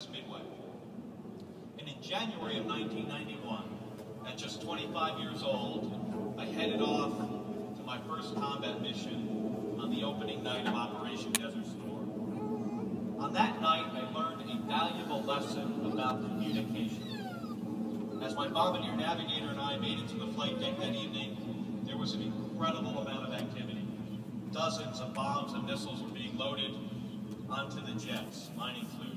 Midway. And in January of 1991, at just 25 years old, I headed off to my first combat mission on the opening night of Operation Desert Storm. On that night, I learned a valuable lesson about communication. As my bombardier navigator and I made it to the flight deck that evening, there was an incredible amount of activity. Dozens of bombs and missiles were being loaded onto the jets, mine included.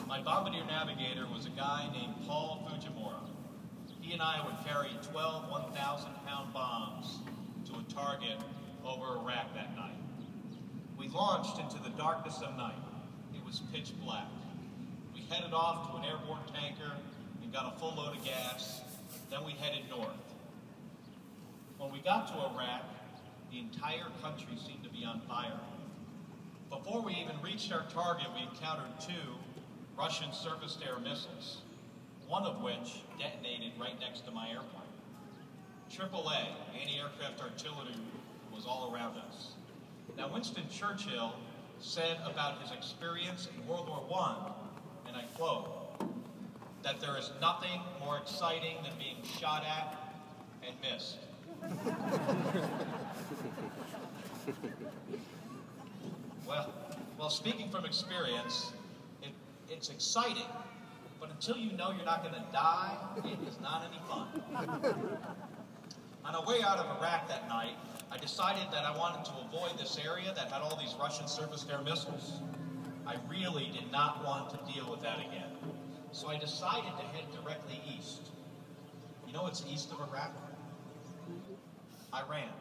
My bombardier navigator was a guy named Paul Fujimura. He and I would carry 12 1,000-pound bombs to a target over Iraq that night. We launched into the darkness of night. It was pitch black. We headed off to an airborne tanker and got a full load of gas. Then we headed north. When we got to Iraq, the entire country seemed to be on fire. Before we even reached our target, we encountered two Russian surface-to-air missiles, one of which detonated right next to my airplane. II.AVI, anti-aircraft artillery, was all around us. Now, Winston Churchill said about his experience in World War I, and I quote, that there is nothing more exciting than being shot at and missed. Well, speaking from experience, it's exciting, but until you know you're not going to die, it is not any fun. On our way out of Iraq that night, I decided that I wanted to avoid this area that had all these Russian surface-to-air missiles. I really did not want to deal with that again. So I decided to head directly east. You know what's east of Iraq? Iran.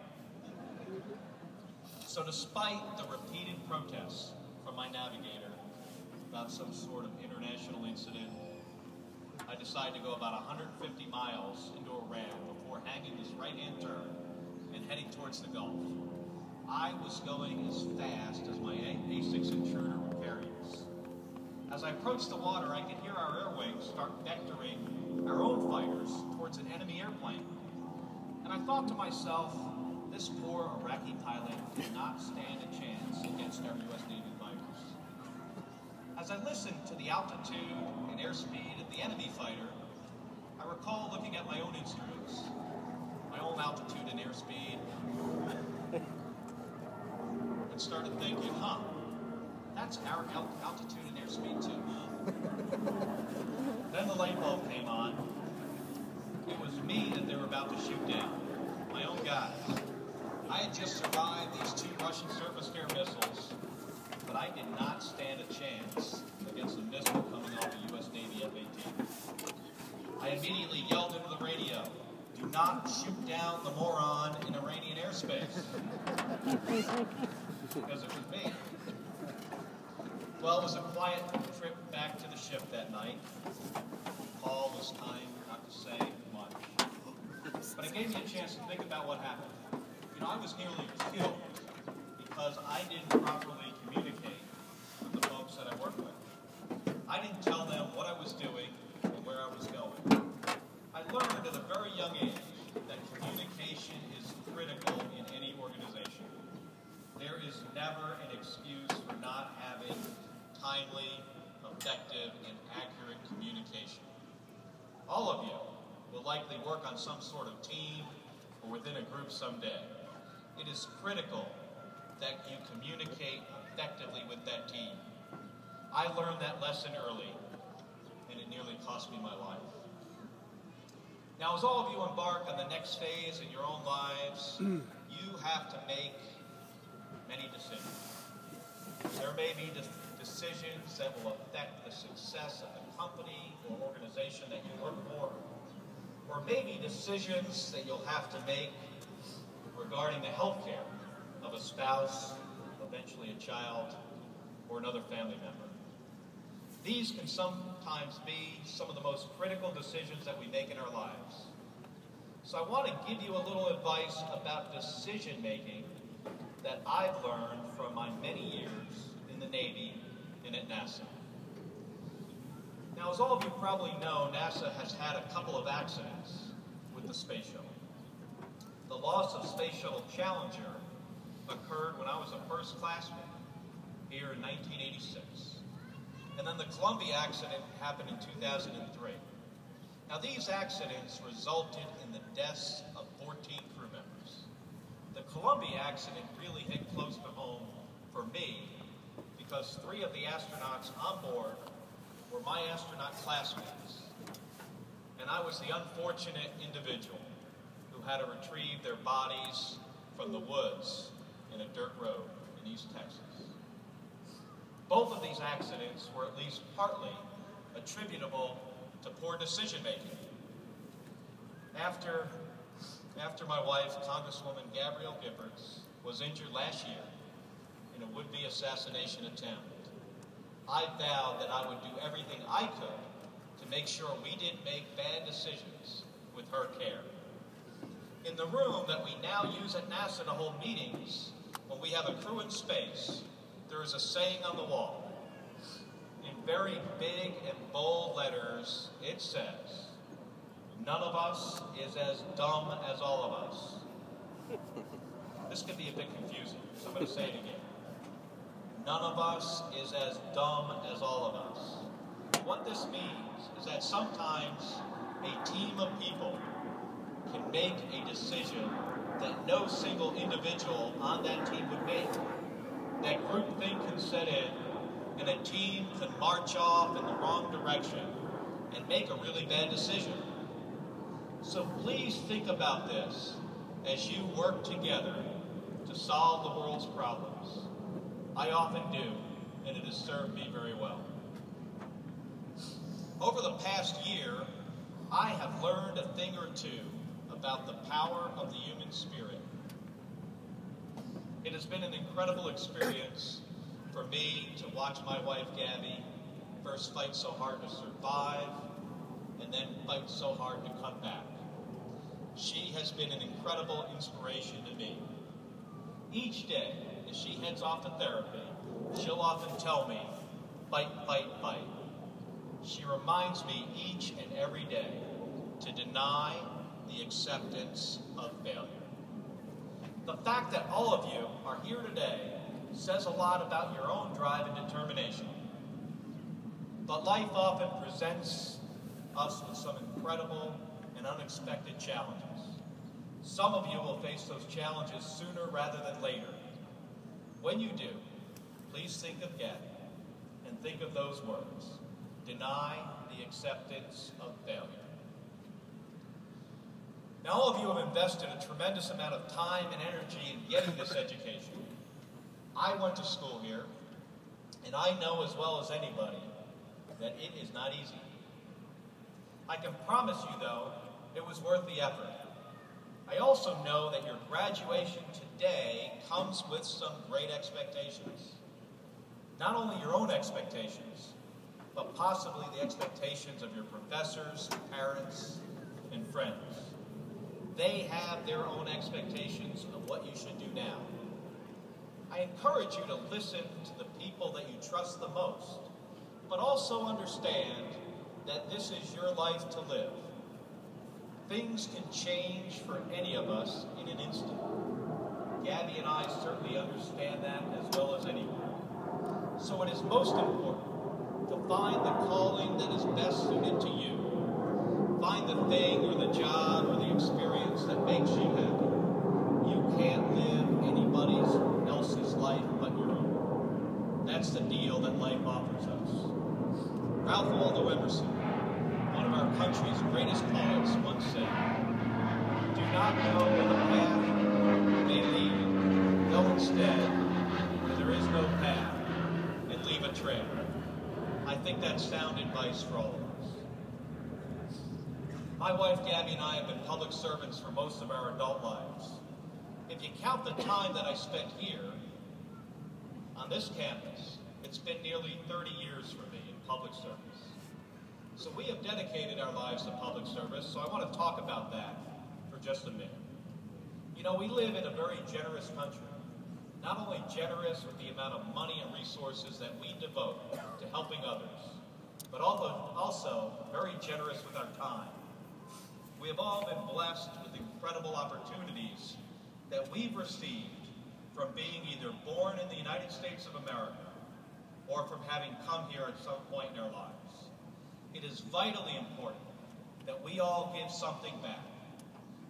So despite the repeated protests from my navigator about some sort of international incident, I decided to go about 150 miles into Iran before hanging this right-hand turn and heading towards the Gulf. I was going as fast as my A6 intruder would carry us. As I approached the water, I could hear our air wings start vectoring our own fighters towards an enemy airplane. And I thought to myself, this poor Iraqi pilot did not stand a chance against our U.S. Navy fighters. As I listened to the altitude and airspeed of the enemy fighter, I recall looking at my own instruments, my own altitude and airspeed, and started thinking, that's our altitude and airspeed too. Then the light bulb came on. It was me that they were about to shoot down, my own guys. I had just survived these two Russian surface-to-air missiles, but I did not stand a chance against a missile coming off a U.S. Navy F-18. I immediately yelled into the radio, "Do not shoot down the moron in Iranian airspace." Because it was me. Well, it was a quiet trip back to the ship that night. Paul was kind not to say much. But it gave me a chance to think about what happened. You know, I was nearly killed because I didn't properly communicate with the folks that I worked with. I didn't tell them what I was doing and where I was going. I learned at a very young age that communication is critical in any organization. There is never an excuse for not having timely, effective, and accurate communication. All of you will likely work on some sort of team or within a group someday. It is critical that you communicate effectively with that team. I learned that lesson early, and it nearly cost me my life. Now, as all of you embark on the next phase in your own lives, you have to make many decisions. There may be decisions that will affect the success of the company or organization that you work for, or maybe decisions that you'll have to make regarding the health care of a spouse, eventually a child, or another family member. These can sometimes be some of the most critical decisions that we make in our lives. So I want to give you a little advice about decision making that I've learned from my many years in the Navy and at NASA. Now, as all of you probably know, NASA has had a couple of accidents with the space shuttle. The loss of Space Shuttle Challenger occurred when I was a first classman here in 1986. And then the Columbia accident happened in 2003. Now, these accidents resulted in the deaths of 14 crew members. The Columbia accident really hit close to home for me because 3 of the astronauts on board were my astronaut classmates. And I was the unfortunate individual who had to retrieve their bodies from the woods in a dirt road in East Texas. Both of these accidents were at least partly attributable to poor decision-making. After my wife, Congresswoman Gabrielle Giffords, was injured last year in a would-be assassination attempt, I vowed that I would do everything I could to make sure we didn't make bad decisions with her care. In the room that we now use at NASA to hold meetings, when we have a crew in space, there is a saying on the wall. In very big and bold letters, it says, "None of us is as dumb as all of us." This can be a bit confusing, so I'm going to say it again. None of us is as dumb as all of us. What this means is that sometimes a team of people can make a decision that no single individual on that team would make. That groupthink can set in, and a team can march off in the wrong direction and make a really bad decision. So please think about this as you work together to solve the world's problems. I often do, and it has served me very well. Over the past year, I have learned a thing or two about the power of the human spirit. It has been an incredible experience for me to watch my wife, Gabby, first fight so hard to survive, and then fight so hard to come back. She has been an incredible inspiration to me. Each day, as she heads off to therapy, she'll often tell me, "Fight, fight, fight." She reminds me each and every day to deny the acceptance of failure. The fact that all of you are here today says a lot about your own drive and determination. But life often presents us with some incredible and unexpected challenges. Some of you will face those challenges sooner rather than later. When you do, please think of Gabby and think of those words. Deny the acceptance of failure. Now, all of you have invested a tremendous amount of time and energy in getting this education. I went to school here, and I know as well as anybody that it is not easy. I can promise you, though, it was worth the effort. I also know that your graduation today comes with some great expectations. Not only your own expectations, but possibly the expectations of your professors, parents, and friends. They have their own expectations of what you should do now. I encourage you to listen to the people that you trust the most, but also understand that this is your life to live. Things can change for any of us in an instant. Gabby and I certainly understand that as well as anyone. So it is most important to find the calling that is best suited to you. Find the thing or the job or the experience that makes you happy. You can't live anybody else's life but your own. That's the deal that life offers us. Ralph Waldo Emerson, one of our country's greatest poets, once said, "Do not know where the path may lead. Go instead where there is no path and leave a trail." I think that's sound advice for all of us. My wife, Gabby, and I have been public servants for most of our adult lives. If you count the time that I spent here, on this campus, it's been nearly 30 years for me in public service. So we have dedicated our lives to public service, so I want to talk about that for just a minute. You know, we live in a very generous country. Not only generous with the amount of money and resources that we devote to helping others, but also very generous with our time. We have all been blessed with incredible opportunities that we've received from being either born in the United States of America or from having come here at some point in our lives. It is vitally important that we all give something back.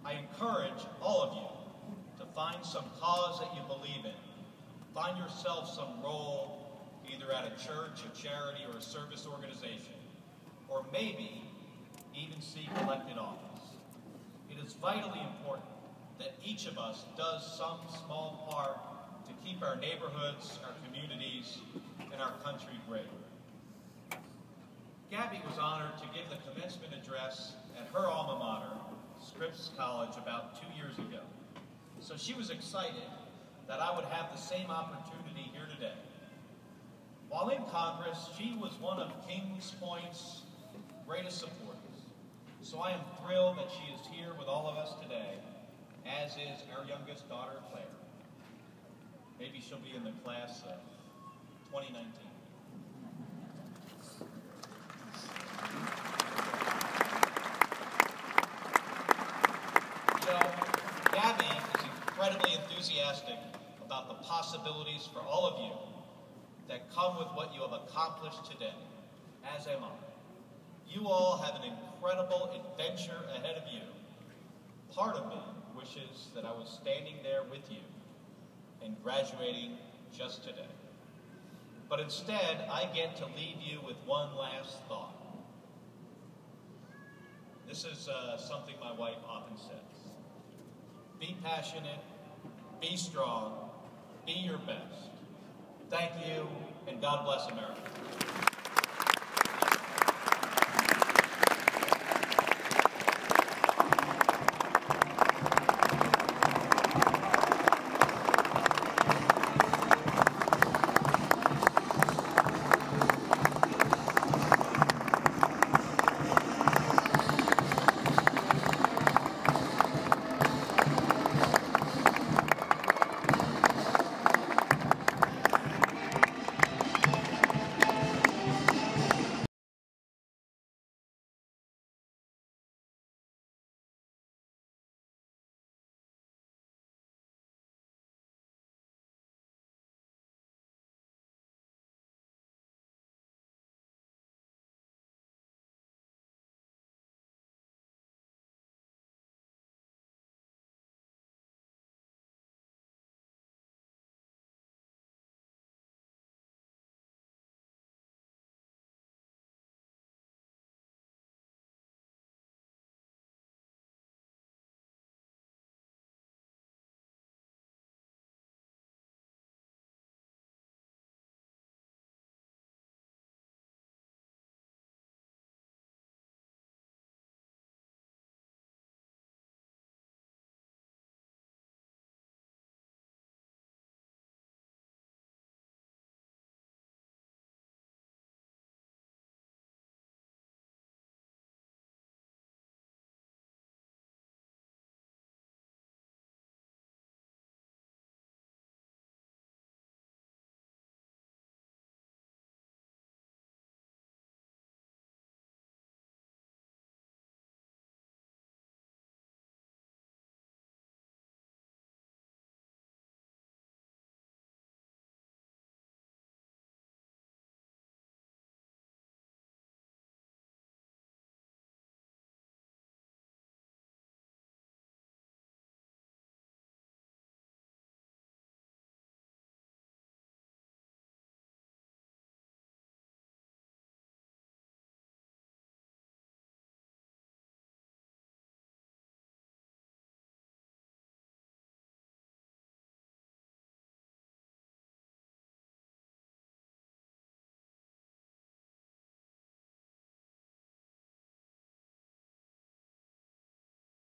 I encourage all of you to find some cause that you believe in. Find yourself some role, either at a church, a charity, or a service organization, or maybe even seek elected office. It is vitally important that each of us does some small part to keep our neighborhoods, our communities, and our country great. Gabby was honored to give the commencement address at her alma mater, Scripps College, about 2 years ago. So she was excited that I would have the same opportunity here today. While in Congress, she was one of Kings Point's greatest supporters. So I am thrilled that she is here with all of us today, as is our youngest daughter, Claire. Maybe she'll be in the class of 2019. You know, Gabby is incredibly enthusiastic about the possibilities for all of you that come with what you have accomplished today, as am I. You all have an incredible adventure ahead of you. Part of me wishes that I was standing there with you and graduating just today. But instead, I get to leave you with one last thought. This is something my wife often says. Be passionate, be strong, be your best. Thank you, and God bless America.